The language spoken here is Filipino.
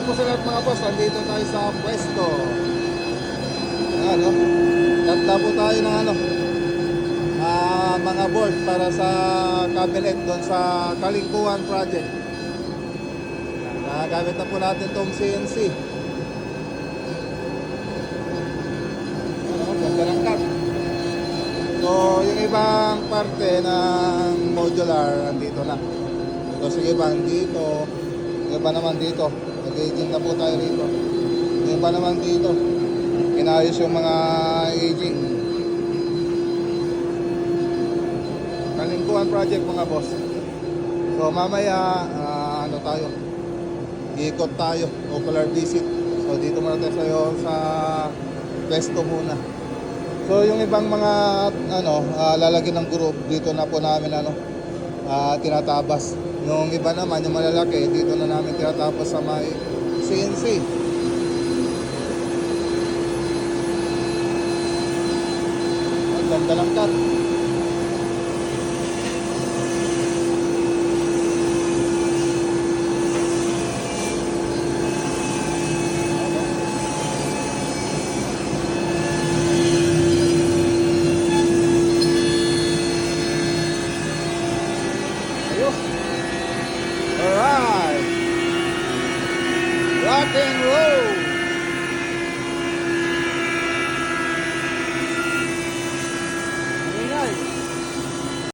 po sa lahat mga boss, nandito tayo sa pwesto. Ano? Tanda po tayo ng mga board para sa cabinet doon sa Kalingkuhan project. Nagamit na po natin itong CNC. Ganda ng cut. So yung ibang parte ng modular andito na. So sige ba, dito. Yung iba naman dito. Nag-aging na po tayo rito. Yung iba naman dito. Inayos yung mga aging. Kalingkuhan project mga boss. So mamaya ano tayo, ikot tayo, ocular visit. So dito muna tayo sa pwesto muna. So yung ibang mga lalagyan ng group dito na po namin tinatabas. Yung iba naman yung malalaki dito na namin tinatapos sa may CNC. Ang ganda ng cut. Alright, rock and roll.